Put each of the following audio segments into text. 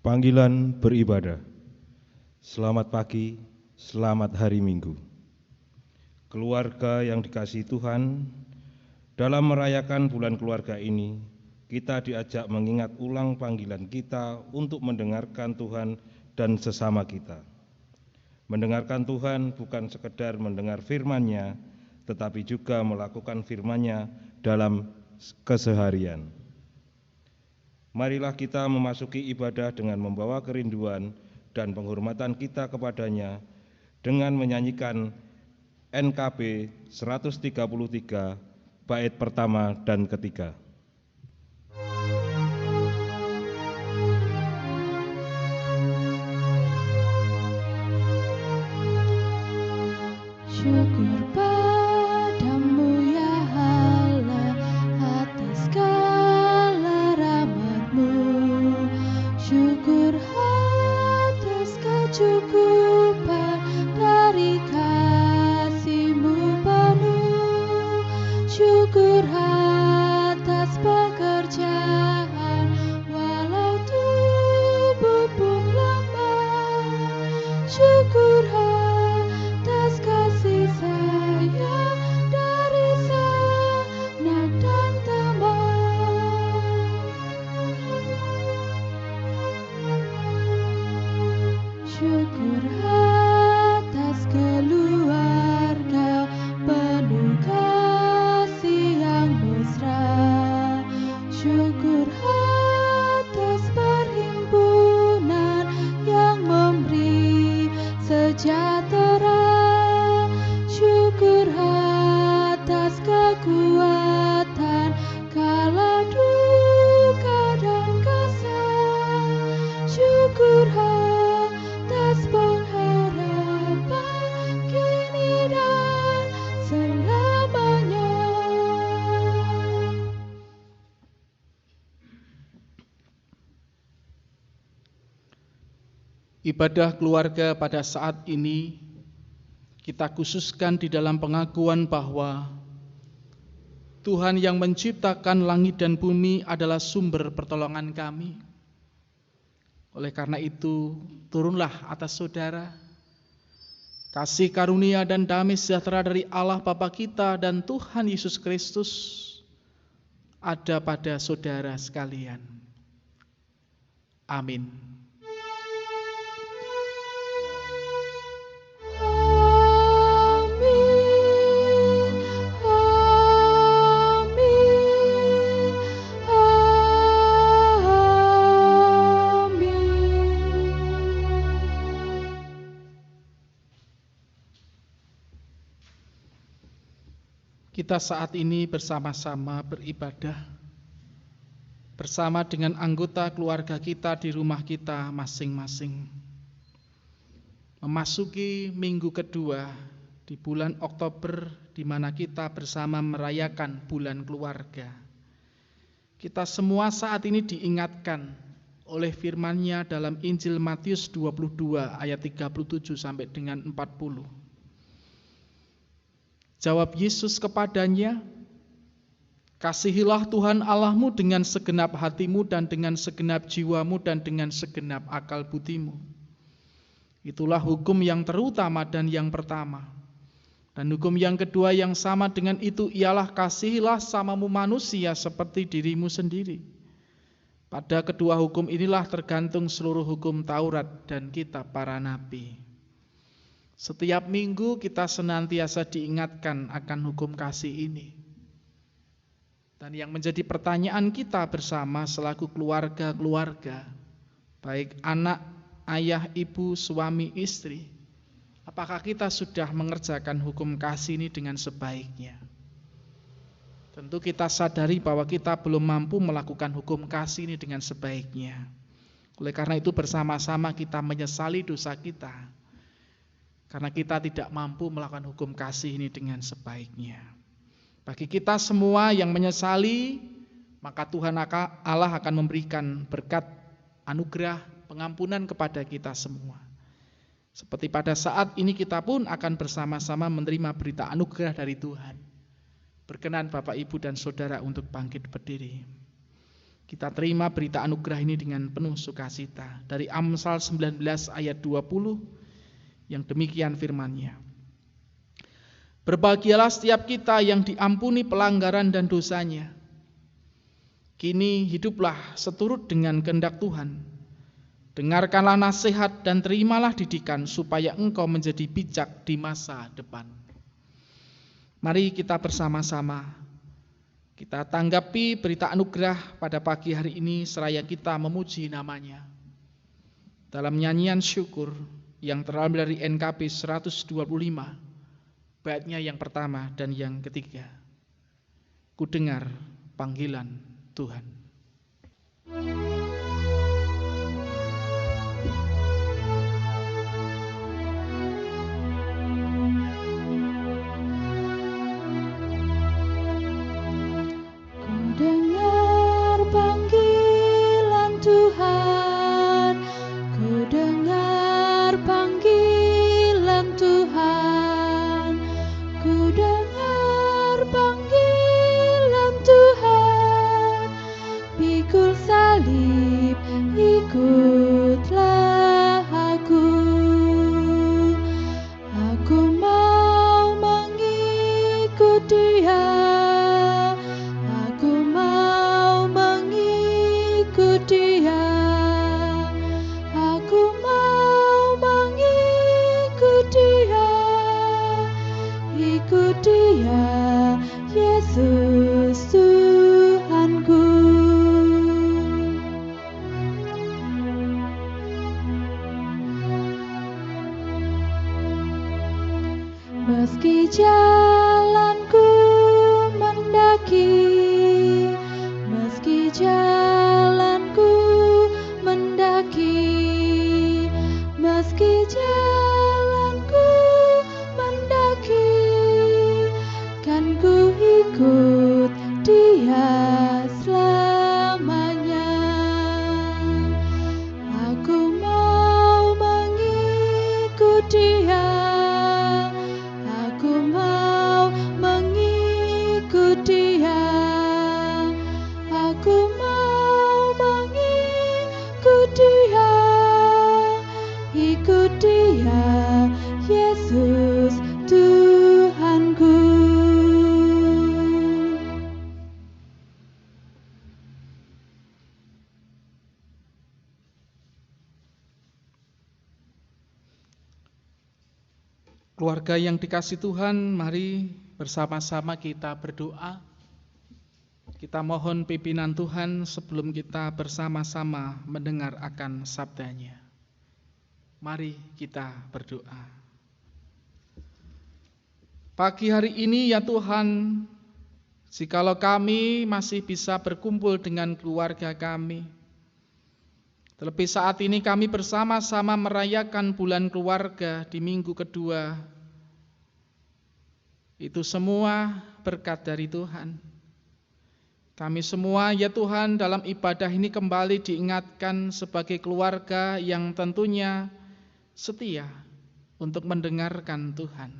Panggilan beribadah. Selamat pagi, selamat hari Minggu. Keluarga yang dikasihi Tuhan, dalam merayakan bulan keluarga ini, kita diajak mengingat ulang panggilan kita untuk mendengarkan Tuhan dan sesama kita. Mendengarkan Tuhan bukan sekedar mendengar firman-Nya, tetapi juga melakukan firman-Nya dalam keseharian. Marilah kita memasuki ibadah dengan membawa kerinduan dan penghormatan kita kepadanya dengan menyanyikan NKB 133 bait pertama dan ketiga. Syukur padamu ya Allah atas segala rahmat-Mu. Syukur atas kecukupan dari kasih-Mu penuh. Syukur atas pekerjaan walau tubuh pun lemah. Syukur atas kasih sayang dari sanak dan teman. Syukur atas keluarga penuh kasih yang mesra. Syukur atas perhimpunan yang memberi sejahtera. Syukur atas kekuatan kala duka dan kesal. Syukur atas pengharapan kini dan selamanya. Ibadah keluarga pada saat ini kita khususkan di dalam pengakuan bahwa Tuhan yang menciptakan langit dan bumi adalah sumber pertolongan kami. Oleh karena itu, turunlah atas saudara kasih karunia dan damai sejahtera dari Allah Bapa kita dan Tuhan Yesus Kristus ada pada saudara sekalian. Amin. Kita saat ini bersama-sama beribadah bersama dengan anggota keluarga kita di rumah kita masing-masing. Memasuki minggu kedua di bulan Oktober di mana kita bersama merayakan bulan keluarga. Kita semua saat ini diingatkan oleh firman-Nya dalam Injil Matius 22 ayat 37 sampai dengan 40. Jawab Yesus kepadanya, kasihilah Tuhan Allahmu dengan segenap hatimu dan dengan segenap jiwamu dan dengan segenap akal budimu. Itulah hukum yang terutama dan yang pertama. Dan hukum yang kedua yang sama dengan itu ialah kasihilah samamu manusia seperti dirimu sendiri. Pada kedua hukum inilah tergantung seluruh hukum Taurat dan kitab para nabi. Setiap minggu kita senantiasa diingatkan akan hukum kasih ini. Dan yang menjadi pertanyaan kita bersama selaku keluarga-keluarga, baik anak, ayah, ibu, suami, istri, apakah kita sudah mengerjakan hukum kasih ini dengan sebaiknya? Tentu kita sadari bahwa kita belum mampu melakukan hukum kasih ini dengan sebaiknya. Oleh karena itu bersama-sama kita menyesali dosa kita. Karena kita tidak mampu melakukan hukum kasih ini dengan sebaiknya. Bagi kita semua yang menyesali, maka Tuhan Allah akan memberikan berkat, anugerah, pengampunan kepada kita semua. Seperti pada saat ini kita pun akan bersama-sama menerima berita anugerah dari Tuhan. Berkenan Bapak, Ibu, dan Saudara untuk bangkit berdiri. Kita terima berita anugerah ini dengan penuh sukacita. Dari Amsal 19 ayat 20 yang demikian firman-Nya. Berbahagialah setiap kita yang diampuni pelanggaran dan dosanya. Kini hiduplah seturut dengan kehendak Tuhan. Dengarkanlah nasihat dan terimalah didikan supaya engkau menjadi bijak di masa depan. Mari kita bersama-sama kita tanggapi berita anugerah pada pagi hari ini seraya kita memuji namanya. Dalam nyanyian syukur yang terambil dari NKB 125, baitnya yang pertama dan yang ketiga. Ku dengar panggilan Tuhan. Dengar panggilan Tuhan, ku dengar panggilan Tuhan, ku dengar panggilan Tuhan. Pikul salib, ikutlah aku mau mengikut Dia. Yesus Tuhanku. Meski jalanku mendaki, meski jalanku mendaki, meski jalanku mendaki, kan ku ikut Dia selamanya. Aku mau mengikut Dia, aku mau mengikut Dia, aku mau mengikut Dia, ikut Dia, Yesus Tuhanku. Keluarga yang dikasih Tuhan, mari bersama-sama kita berdoa. Kita mohon pimpinan Tuhan sebelum kita bersama-sama mendengar akan sabdanya. Mari kita berdoa. Pagi hari ini ya Tuhan, jikalau kami masih bisa berkumpul dengan keluarga kami, terlebih saat ini kami bersama-sama merayakan bulan keluarga di minggu kedua. Itu semua berkat dari Tuhan. Kami semua ya Tuhan dalam ibadah ini kembali diingatkan sebagai keluarga yang tentunya setia untuk mendengarkan Tuhan.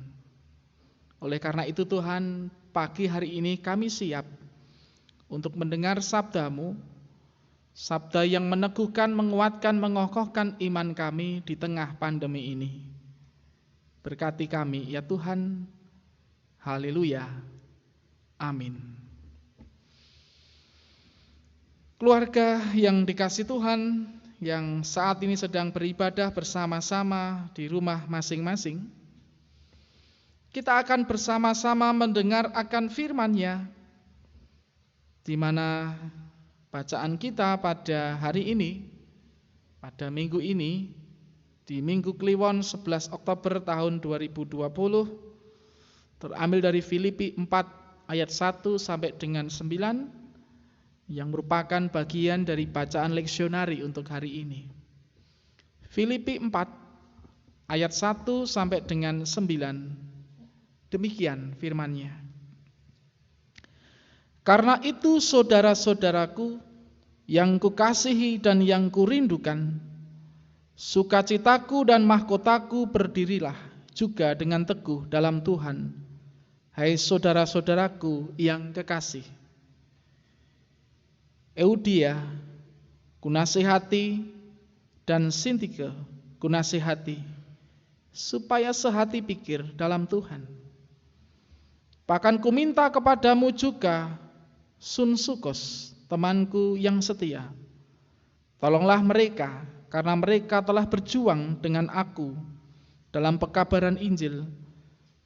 Oleh karena itu Tuhan, pagi hari ini kami siap untuk mendengar sabda-Mu, sabda yang meneguhkan, menguatkan, mengokohkan iman kami di tengah pandemi ini. Berkati kami ya Tuhan. Haleluya. Amin. Keluarga yang dikasih Tuhan, yang saat ini sedang beribadah bersama-sama di rumah masing-masing, kita akan bersama-sama mendengar akan firman-Nya, di mana bacaan kita pada hari ini, pada minggu ini, di Minggu Kliwon 11 Oktober tahun 2020, terambil dari Filipi 4 ayat 1 sampai dengan 9, yang merupakan bagian dari bacaan leksionari untuk hari ini. Filipi 4 ayat 1 sampai dengan 9, demikian firman-Nya. Karena itu saudara-saudaraku yang kukasihi dan yang kurindukan, sukacitaku dan mahkotaku berdirilah juga dengan teguh dalam Tuhan. Hai saudara-saudaraku yang kekasih. Eudia kunasihati, dan Sintike kunasihati, supaya sehati pikir dalam Tuhan. Bahkan kuminta kepadamu juga Sunsukos, temanku yang setia. Tolonglah mereka, karena mereka telah berjuang dengan aku dalam pekabaran Injil,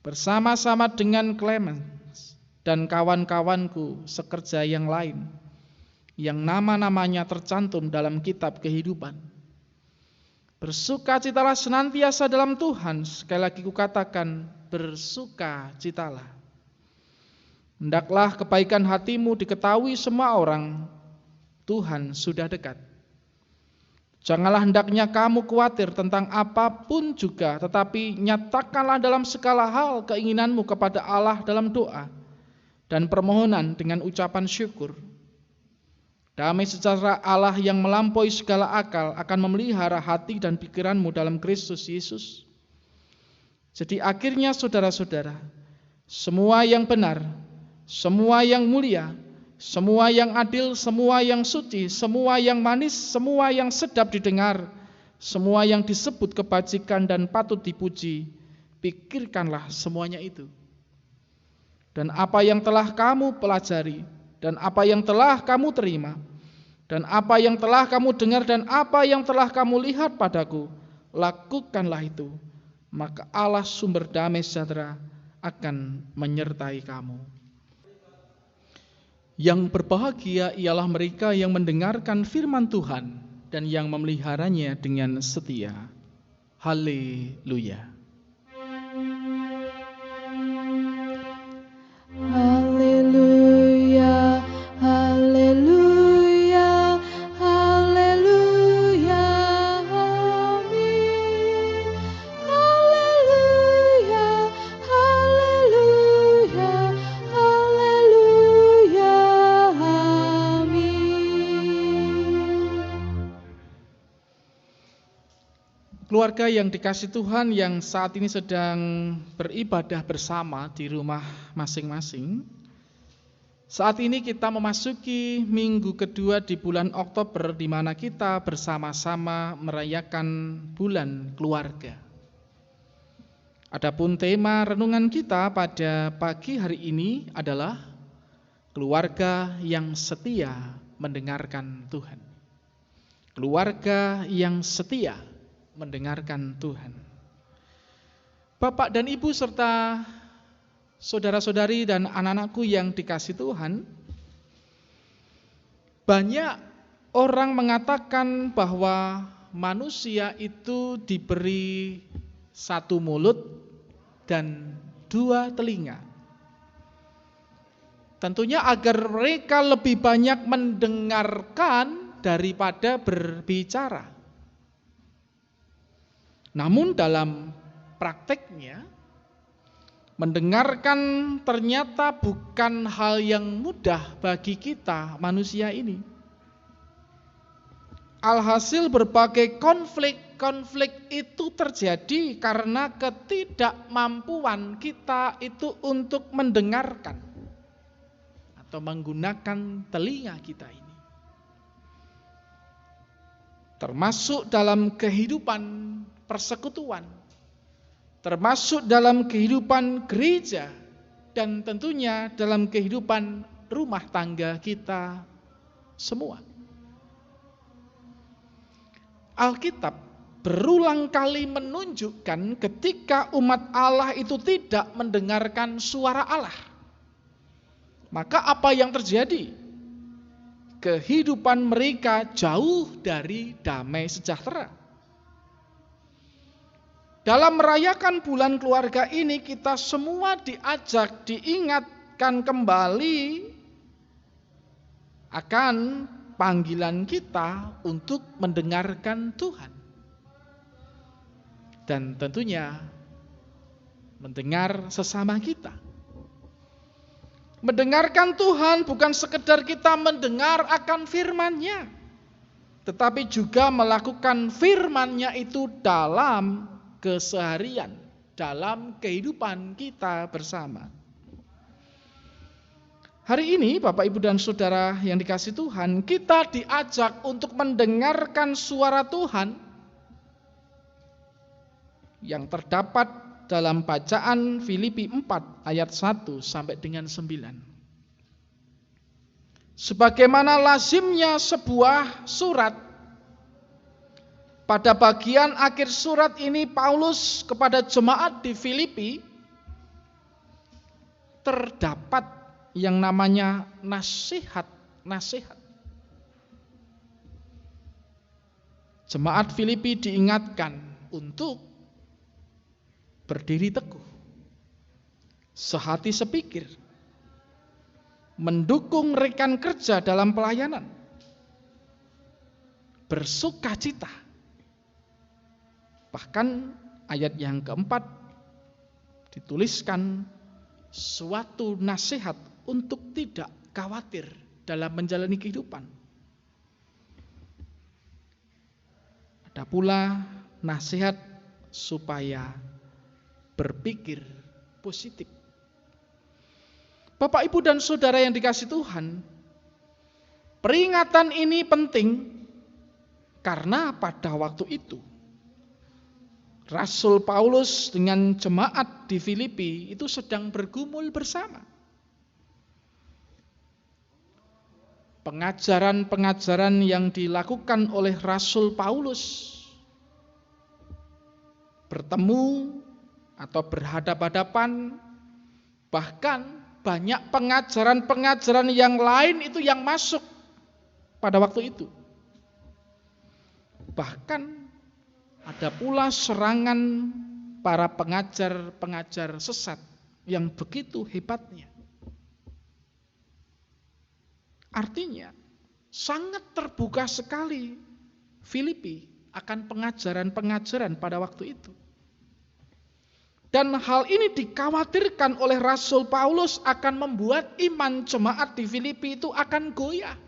bersama-sama dengan Clemens dan kawan-kawanku sekerja yang lain, yang nama-namanya tercantum dalam kitab kehidupan. Bersukacitalah senantiasa dalam Tuhan. Sekali lagi kukatakan, bersukacitalah. Hendaklah kebaikan hatimu diketahui semua orang. Tuhan sudah dekat. Janganlah hendaknya kamu khawatir tentang apapun juga, tetapi nyatakanlah dalam segala hal keinginanmu kepada Allah dalam doa dan permohonan dengan ucapan syukur. Damai sejahtera Allah yang melampaui segala akal akan memelihara hati dan pikiranmu dalam Kristus Yesus. Jadi akhirnya saudara-saudara, semua yang benar, semua yang mulia, semua yang adil, semua yang suci, semua yang manis, semua yang sedap didengar, semua yang disebut kebajikan dan patut dipuji, pikirkanlah semuanya itu. Dan apa yang telah kamu pelajari, dan apa yang telah kamu terima, dan apa yang telah kamu dengar, dan apa yang telah kamu lihat padaku, lakukanlah itu. Maka Allah sumber damai sejahtera akan menyertai kamu. Yang berbahagia ialah mereka yang mendengarkan firman Tuhan dan yang memeliharanya dengan setia. Haleluya. Haleluya, haleluya, haleluya, amin. Haleluya, haleluya, haleluya, amin. Keluarga yang dikasihi Tuhan yang saat ini sedang beribadah bersama di rumah masing-masing. Saat ini kita memasuki minggu kedua di bulan Oktober, di mana kita bersama-sama merayakan bulan keluarga. Adapun tema renungan kita pada pagi hari ini adalah keluarga yang setia mendengarkan Tuhan. Keluarga yang setia mendengarkan Tuhan. Bapak dan Ibu serta saudara-saudari dan anak-anakku yang dikasihi Tuhan, banyak orang mengatakan bahwa manusia itu diberi satu mulut dan dua telinga. Tentunya agar mereka lebih banyak mendengarkan daripada berbicara. Namun dalam prakteknya, mendengarkan ternyata bukan hal yang mudah bagi kita manusia ini. Alhasil berbagai konflik itu terjadi karena ketidakmampuan kita itu untuk mendengarkan atau menggunakan telinga kita ini. Termasuk dalam kehidupan persekutuan, termasuk dalam kehidupan gereja, dan tentunya dalam kehidupan rumah tangga kita semua. Alkitab berulang kali menunjukkan ketika umat Allah itu tidak mendengarkan suara Allah, maka apa yang terjadi? Kehidupan mereka jauh dari damai sejahtera. Dalam merayakan bulan keluarga ini, kita semua diajak, diingatkan kembali akan panggilan kita untuk mendengarkan Tuhan. Dan tentunya mendengar sesama kita. Mendengarkan Tuhan bukan sekedar kita mendengar akan firman-Nya, tetapi juga melakukan firman-Nya itu dalam keseharian, dalam kehidupan kita bersama. Hari ini Bapak Ibu dan Saudara yang dikasihi Tuhan, kita diajak untuk mendengarkan suara Tuhan yang terdapat dalam bacaan Filipi 4 ayat 1 sampai dengan 9. Sebagaimana lazimnya sebuah surat, pada bagian akhir surat ini Paulus kepada jemaat di Filipi terdapat yang namanya nasihat. Jemaat Filipi diingatkan untuk berdiri teguh, sehati sepikir, mendukung rekan kerja dalam pelayanan, bersukacita. Bahkan ayat yang keempat dituliskan suatu nasihat untuk tidak khawatir dalam menjalani kehidupan. Ada pula nasihat supaya berpikir positif. Bapak, Ibu, dan Saudara yang dikasihi Tuhan, peringatan ini penting karena pada waktu itu Rasul Paulus dengan jemaat di Filipi itu sedang bergumul bersama. Pengajaran-pengajaran yang dilakukan oleh Rasul Paulus bertemu atau berhadapan-hadapan, bahkan banyak pengajaran-pengajaran yang lain itu yang masuk pada waktu itu. Bahkan ada pula serangan para pengajar-pengajar sesat yang begitu hebatnya. Artinya sangat terbuka sekali Filipi akan pengajaran-pengajaran pada waktu itu. Dan hal ini dikhawatirkan oleh Rasul Paulus akan membuat iman jemaat di Filipi itu akan goyah.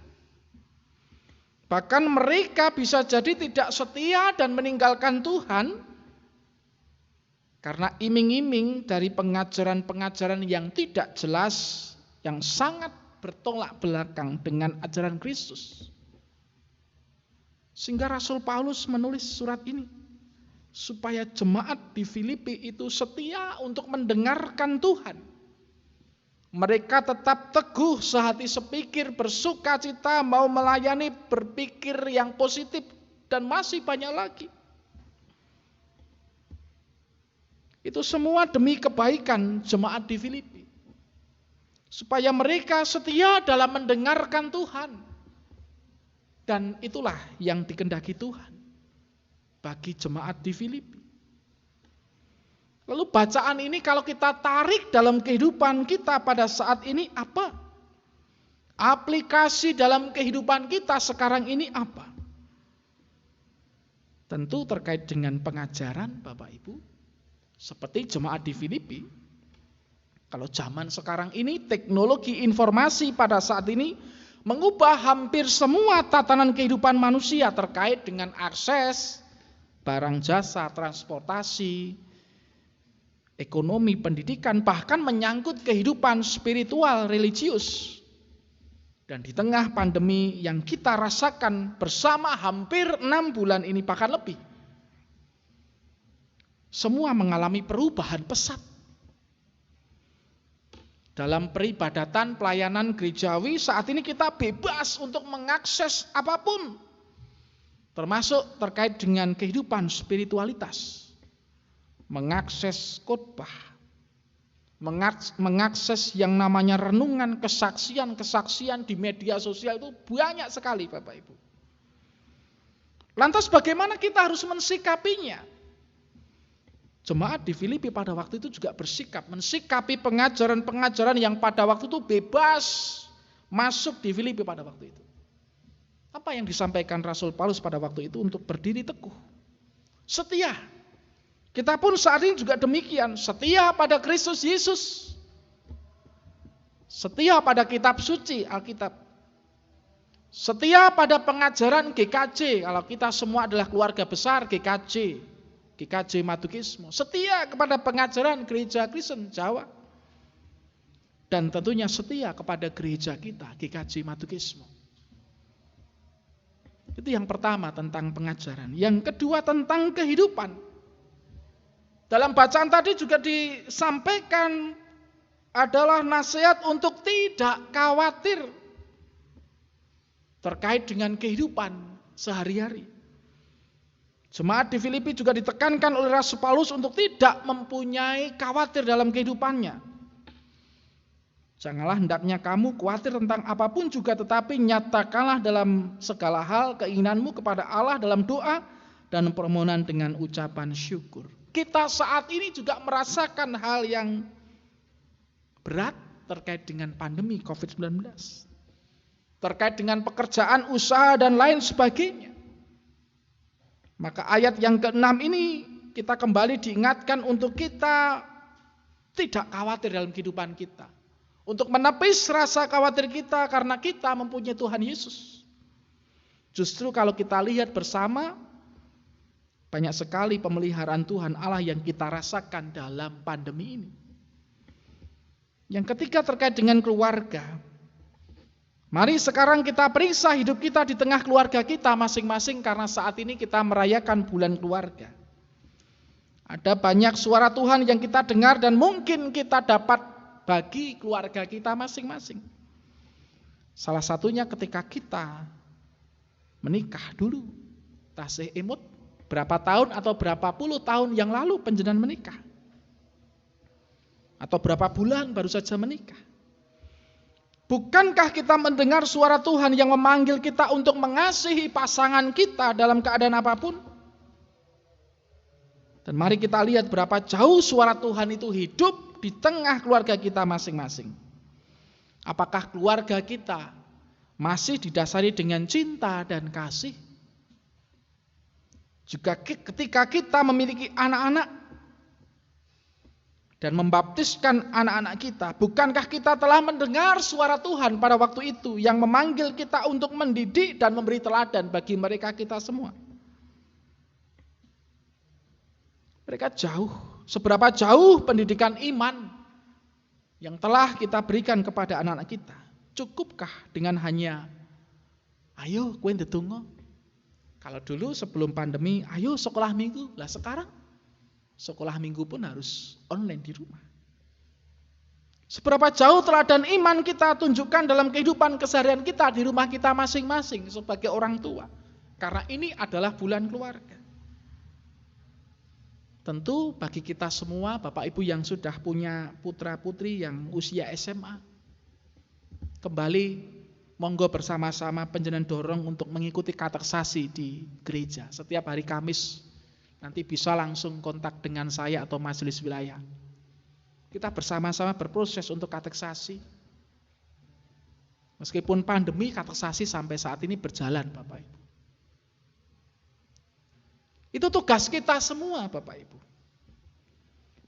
Bahkan mereka bisa jadi tidak setia dan meninggalkan Tuhan karena iming-iming dari pengajaran-pengajaran yang tidak jelas, yang sangat bertolak belakang dengan ajaran Kristus. Sehingga Rasul Paulus menulis surat ini supaya jemaat di Filipi itu setia untuk mendengarkan Tuhan. Mereka tetap teguh, sehati sepikir, bersukacita, mau melayani, berpikir yang positif, dan masih banyak lagi. Itu semua demi kebaikan jemaat di Filipi. Supaya mereka setia dalam mendengarkan Tuhan. Dan itulah yang dikehendaki Tuhan bagi jemaat di Filipi. Lalu bacaan ini kalau kita tarik dalam kehidupan kita pada saat ini apa? Aplikasi dalam kehidupan kita sekarang ini apa? Tentu terkait dengan pengajaran Bapak Ibu. Seperti jemaat di Filipi. Kalau zaman sekarang ini teknologi informasi pada saat ini mengubah hampir semua tatanan kehidupan manusia terkait dengan akses barang jasa, transportasi, ekonomi, pendidikan, bahkan menyangkut kehidupan spiritual, religius. Dan di tengah pandemi yang kita rasakan bersama hampir 6 bulan ini bahkan lebih, semua mengalami perubahan pesat. Dalam peribadatan pelayanan gerejawi saat ini kita bebas untuk mengakses apapun, termasuk terkait dengan kehidupan spiritualitas. Mengakses khotbah, mengakses yang namanya renungan, kesaksian-kesaksian di media sosial itu banyak sekali Bapak Ibu. Lantas bagaimana kita harus mensikapinya? Jemaat di Filipi pada waktu itu juga mensikapi pengajaran-pengajaran yang pada waktu itu bebas masuk di Filipi pada waktu itu. Apa yang disampaikan Rasul Paulus pada waktu itu? Untuk berdiri teguh, setia. Kita pun saat ini juga demikian, setia pada Kristus Yesus, setia pada kitab suci Alkitab, setia pada pengajaran GKJ. Kalau kita semua adalah keluarga besar GKJ Matukismo, setia kepada pengajaran Gereja Kristen Jawa. dan tentunya setia kepada gereja kita, GKJ Matukismo. Itu yang pertama tentang pengajaran. Yang kedua tentang kehidupan. Dalam bacaan tadi juga disampaikan adalah nasihat untuk tidak khawatir terkait dengan kehidupan sehari-hari. Jemaat di Filipi juga ditekankan oleh Rasul Paulus untuk tidak mempunyai khawatir dalam kehidupannya. Janganlah hendaknya kamu khawatir tentang apapun juga, tetapi nyatakanlah dalam segala hal keinginanmu kepada Allah dalam doa dan permohonan dengan ucapan syukur. Kita saat ini juga merasakan hal yang berat terkait dengan pandemi COVID-19. Terkait dengan pekerjaan, usaha, dan lain sebagainya. Maka ayat yang ke-6 ini kita kembali diingatkan untuk kita tidak khawatir dalam kehidupan kita. Untuk menepis rasa khawatir kita karena kita mempunyai Tuhan Yesus. Justru kalau kita lihat bersama, banyak sekali pemeliharaan Tuhan Allah yang kita rasakan dalam pandemi ini. Yang ketiga terkait dengan keluarga. Mari sekarang kita periksa hidup kita di tengah keluarga kita masing-masing, karena saat ini kita merayakan bulan keluarga. Ada banyak suara Tuhan yang kita dengar dan mungkin kita dapat bagi keluarga kita masing-masing. Salah satunya ketika kita menikah dulu. Tasih imut berapa tahun atau berapa puluh tahun yang lalu panjenengan menikah. Atau berapa bulan baru saja menikah. Bukankah kita mendengar suara Tuhan yang memanggil kita untuk mengasihi pasangan kita dalam keadaan apapun? Dan mari kita lihat berapa jauh suara Tuhan itu hidup di tengah keluarga kita masing-masing. Apakah keluarga kita masih didasari dengan cinta dan kasih? Juga ketika kita memiliki anak-anak dan membaptiskan anak-anak kita, bukankah kita telah mendengar suara Tuhan pada waktu itu yang memanggil kita untuk mendidik dan memberi teladan bagi mereka kita semua? Mereka jauh. Seberapa jauh pendidikan iman yang telah kita berikan kepada anak-anak kita? Cukupkah dengan hanya ayo kowe ndedonga? Kalau dulu sebelum pandemi, ayo sekolah minggu. Lah sekarang sekolah minggu pun harus online di rumah. Seberapa jauh teladan iman kita tunjukkan dalam kehidupan keseharian kita di rumah kita masing-masing sebagai orang tua. Karena ini adalah bulan keluarga. Tentu bagi kita semua, Bapak Ibu yang sudah punya putra-putri yang usia SMA, kembali monggo bersama-sama panjenengan dorong untuk mengikuti kateksasi di gereja. Setiap hari Kamis nanti bisa langsung kontak dengan saya atau majelis wilayah. Kita bersama-sama berproses untuk kateksasi. Meskipun pandemi, kateksasi sampai saat ini berjalan, Bapak Ibu. Itu tugas kita semua, Bapak Ibu.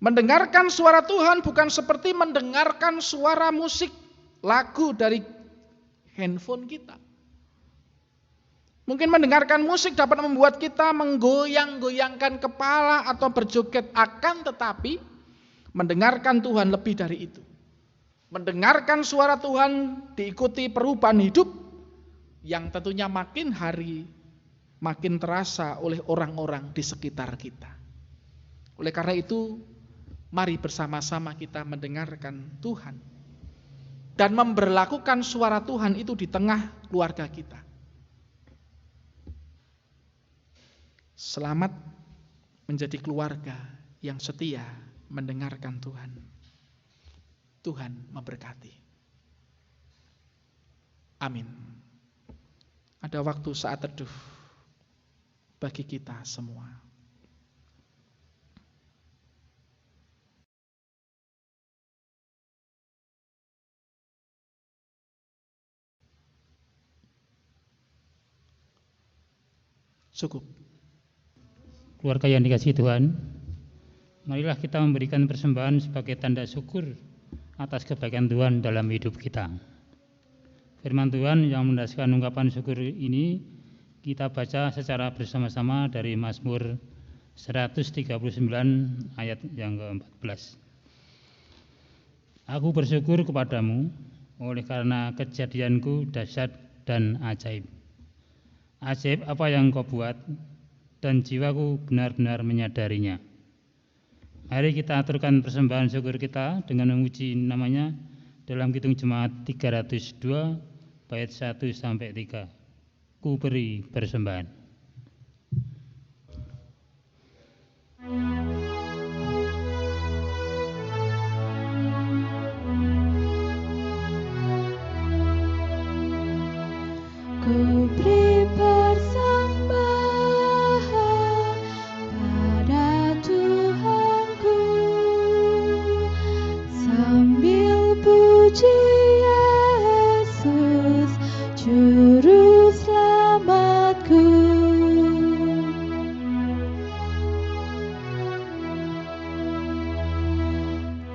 Mendengarkan suara Tuhan bukan seperti mendengarkan suara musik, lagu dari handphone kita. Mungkin mendengarkan musik dapat membuat kita menggoyang-goyangkan kepala atau berjoget, akan tetapi mendengarkan Tuhan lebih dari itu. Mendengarkan suara Tuhan diikuti perubahan hidup yang tentunya makin hari makin terasa oleh orang-orang di sekitar kita. Oleh karena itu, mari bersama-sama kita mendengarkan Tuhan dan memberlakukan suara Tuhan itu di tengah keluarga kita. Selamat menjadi keluarga yang setia mendengarkan Tuhan. Tuhan memberkati. Amin. Ada waktu saat teduh bagi kita semua. Cukup. Keluarga yang dikasihi Tuhan, marilah kita memberikan persembahan sebagai tanda syukur atas kebaikan Tuhan dalam hidup kita. Firman Tuhan yang mendasarkan ungkapan syukur ini kita baca secara bersama-sama dari Mazmur 139 ayat yang ke-14. Aku bersyukur kepadamu oleh karena kejadianku dahsyat dan ajaib. Ajaib apa yang kau buat, dan jiwaku benar-benar menyadarinya. Mari kita aturkan persembahan syukur kita dengan memuji namanya dalam Kidung Jemaat 302 bait 1-3. Ku beri persembahan. Ku beri persembahan pada Tuhanku sambil puji Yesus Juru Selamatku.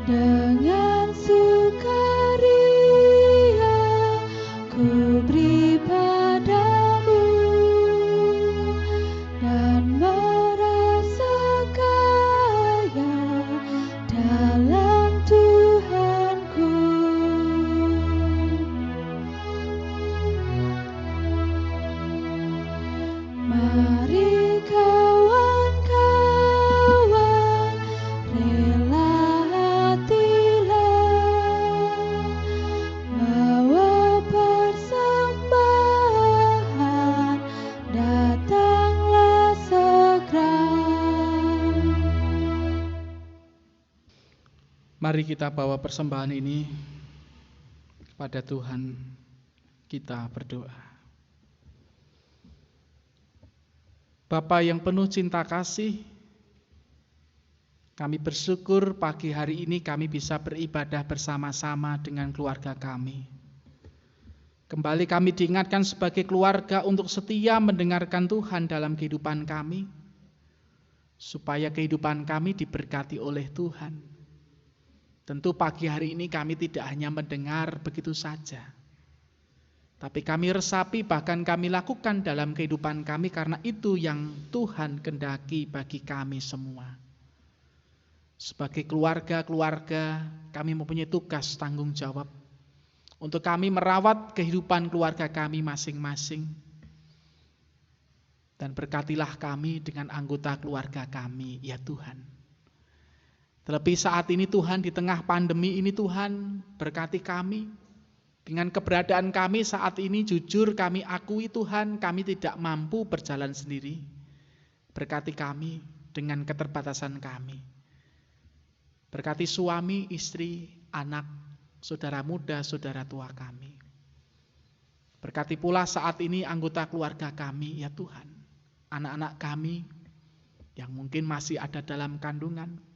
Dengan sukaria ku beri padamu dan merasa kaya dalam Tuhanku. Mari kawan-kawan, rela hatilah, bawa persembahan, datanglah segera. Mari kita bawa persembahan ini kepada Tuhan. Kita berdoa. Bapa yang penuh cinta kasih, kami bersyukur pagi hari ini kami bisa beribadah bersama-sama dengan keluarga kami. Kembali kami diingatkan sebagai keluarga untuk setia mendengarkan Tuhan dalam kehidupan kami, supaya kehidupan kami diberkati oleh Tuhan. Tentu pagi hari ini kami tidak hanya mendengar begitu saja, tapi kami resapi, bahkan kami lakukan dalam kehidupan kami, karena itu yang Tuhan kehendaki bagi kami semua. Sebagai keluarga-keluarga, kami mempunyai tugas tanggung jawab untuk kami merawat kehidupan keluarga kami masing-masing. Dan berkatilah kami dengan anggota keluarga kami, ya Tuhan. Terlebih saat ini Tuhan, di tengah pandemi ini Tuhan, berkati kami. Dengan keberadaan kami saat ini, jujur kami akui Tuhan, kami tidak mampu berjalan sendiri. Berkati kami dengan keterbatasan kami. Berkati suami, istri, anak, saudara muda, saudara tua kami. Berkati pula saat ini anggota keluarga kami, ya Tuhan. Anak-anak kami yang mungkin masih ada dalam kandungan,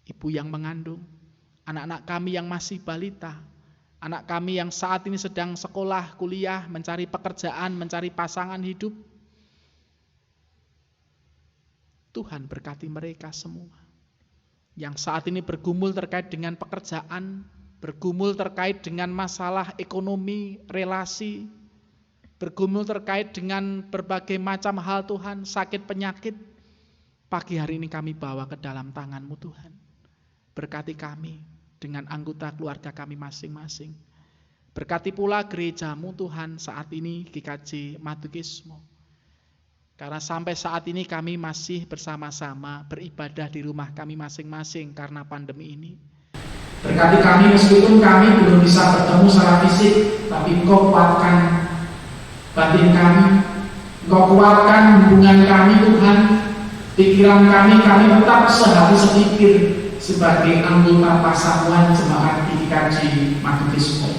ibu yang mengandung, anak-anak kami yang masih balita, anak kami yang saat ini sedang sekolah, kuliah, mencari pekerjaan, mencari pasangan hidup. Tuhan berkati mereka semua. Yang saat ini bergumul terkait dengan pekerjaan, bergumul terkait dengan masalah ekonomi, relasi, bergumul terkait dengan berbagai macam hal Tuhan, sakit penyakit. Pagi hari ini kami bawa ke dalam tangan-Mu Tuhan. Berkati kami dengan anggota keluarga kami masing-masing. Berkati pula gereja-Mu Tuhan saat ini, GKJ Matukismo. Karena sampai saat ini kami masih bersama-sama beribadah di rumah kami masing-masing karena pandemi ini. Berkati kami meskipun kami belum bisa bertemu secara fisik, tapi Engkau kuatkan batin kami, Engkau kuatkan hubungan kami Tuhan, pikiran kami tetap sehati sepikir sebagai anggota Persatuan Jemaat GKJ Matukismo.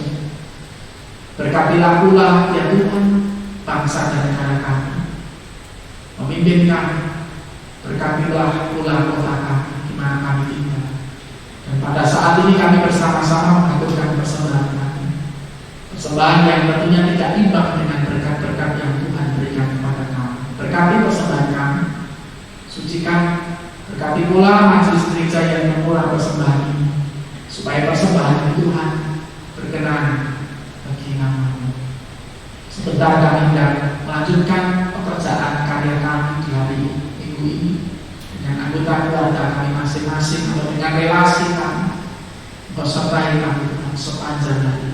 Berkatilah pula ya Tuhan bangsa dan negara kami, memimpin kami. Berkatilah pula kota kami di mana kami tinggal. Dan pada saat ini kami bersama-sama mengaturkan persembahan kami, persembahan yang tentunya tidak imbang dengan berkat-berkat yang Tuhan berikan kepada kami. Berkati persembahan kami, sucikan. Berkati pula majelis gereja yang memulai persembahan ini, supaya persembahan Tuhan berkenan bagi nama-Mu. Sebentar kami hendak melanjutkan pekerjaan karya kami di hari Minggu ini dengan anggota keluarga kami masing-masing atau dengan relasi kami, Engkau sertai kami sepanjang hari.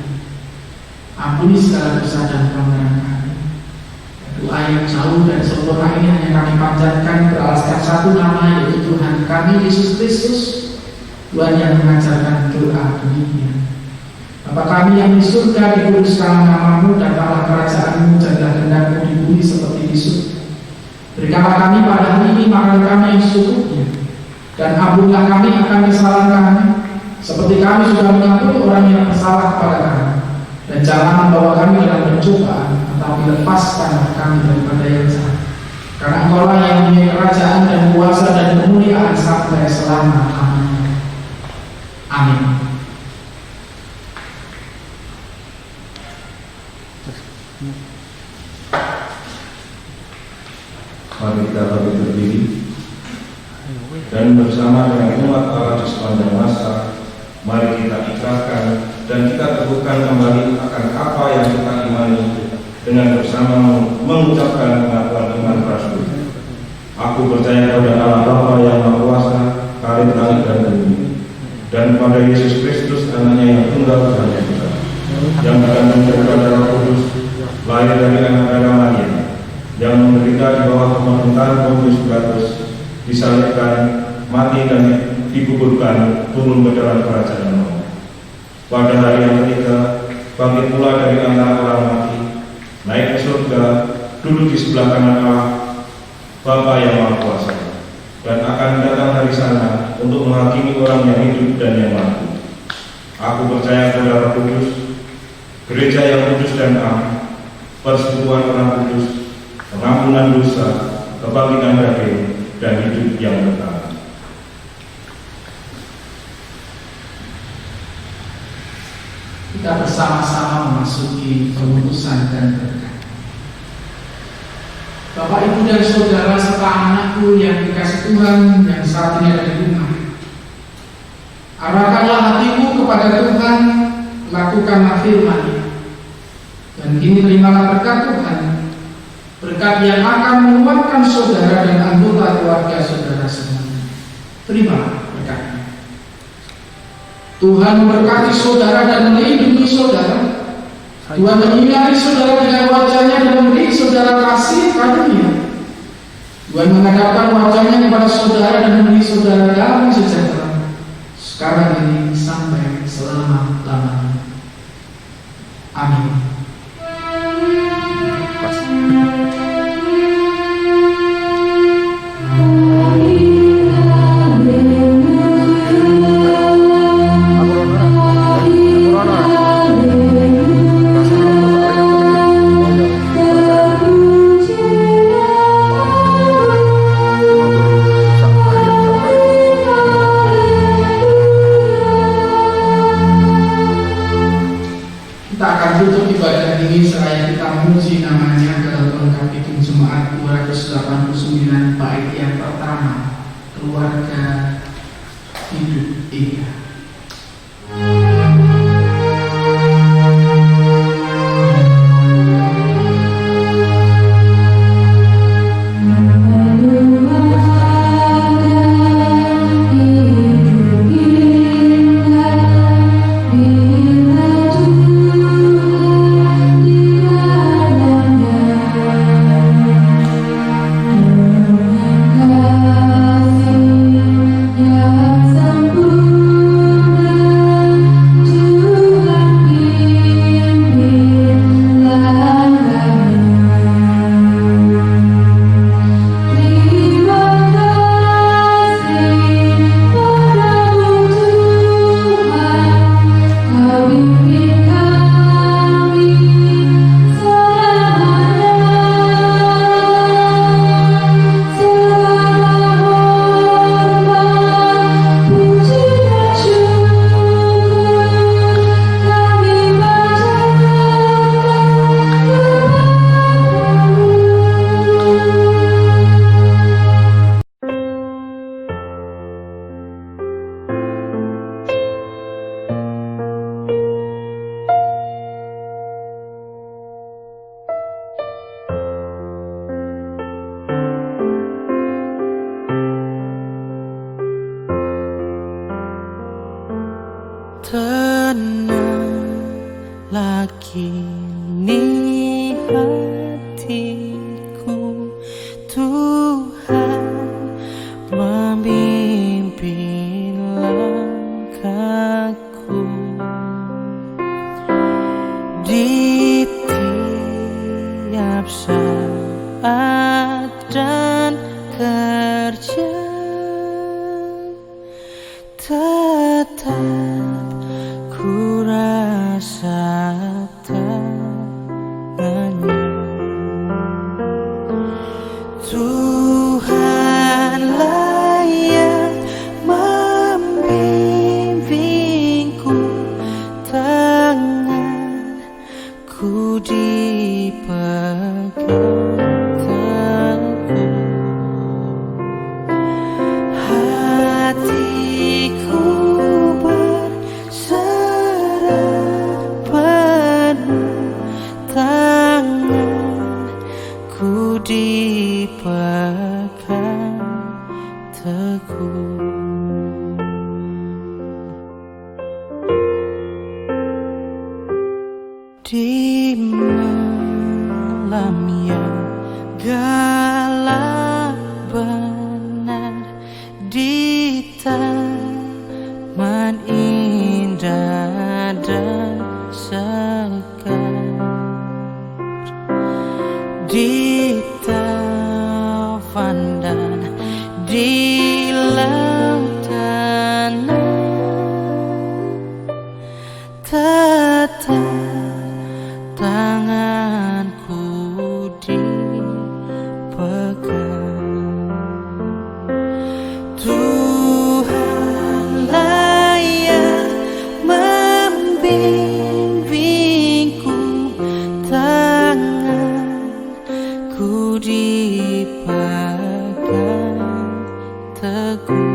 Ampuni segala dosa dan pelanggaran kami. Doa yang jauh dan sempurna ini hanya kami panjatkan beralaskan satu nama, yaitu Tuhan kami Yesus Kristus, Tuhan yang mengajarkan doa demikian. Bapa kami yang di surga, dikuduskanlah namamu, datanglah kerajaanmu, jadilah kehendakmu di bumi seperti di surga. Berikanlah kami pada hari ini makanan kami yang secukupnya, dan ampunilah kami akan kesalahan kami, seperti kami sudah mengampuni orang yang bersalah kepada kami. Dan jangan membawa kami dalam pencobaan, tetapi lepaskan kami daripada yang jahat. Karena Engkau-lah yang punya kerajaan dan kuasa dan kemuliaan sampai selama-lamanya. Amin. Mari kita berdiri dan bersama dengan umat Allah di sepanjang masa, mari kita ikrarkan dan kita teguhkan kembali akan apa yang kita imani dengan bersama mengucapkan pengakuan iman Rasul. Aku percaya kepada Allah Bapa yang Maha Kuasa, Khalid langit dan bumi, dan kepada Yesus Kristus anaknya yang tunggal Tuhan kita, yang dikandung dari Roh Kudus, lahir dari anak darah Maria, yang menderita di bawah pemerintahan Pontius Pilatus, disalibkan, mati dan dikuburkan, turun ke dalam kerajaan Allah. Pada hari yang ketiga, bangkit pula dari antara orang mati, naik ke surga, duduk di sebelah kanan Allah, Bapa yang Maha Kuasa, dan akan datang dari sana untuk menghakimi orang yang hidup dan yang mati. Aku percaya kepada Roh Kudus, gereja yang kudus dan am, persekutuan orang kudus, pengampunan dosa, kebangkitan daging, dan hidup yang kekal. Kita bersama-sama memasuki pemutusan dan berkat. Bapak, Ibu, dan Saudara serta anakku yang dikasih Tuhan yang saat ini ada di rumah, arahkanlah hatimu kepada Tuhan, lakukanlah firman-Nya, dan kini terimalah berkat Tuhan, berkat yang akan menguatkan saudara dan anggota keluarga saudara semuanya. Terimalah berkat-Nya. Tuhan memberkati saudara dan melindungi saudara. Tuhan menyinari saudara dengan wajah-Nya dan memberi saudara kasih karunia. Tuhan menghadapkan wajah-Nya kepada saudara dan memberi saudara damai sejahtera, sekarang ini sampai selama-lamanya. Amin. Tenanglah kini hatiku, Tuhan memimpin langkahku di tiap saat dan kerja. Tetap ku rasa tangannya. Tuhanlah yang membimbingku, tanganku dipegang teguh. Hatiku berserah penuh, tanganku dipegang teguh. Di malam yang gelap benar, di taman indah dan segar, di taufan dan di lautan, tetap tanganku dipegang. Tuhanlah yang membimbingku, tanganku dipegang teguh.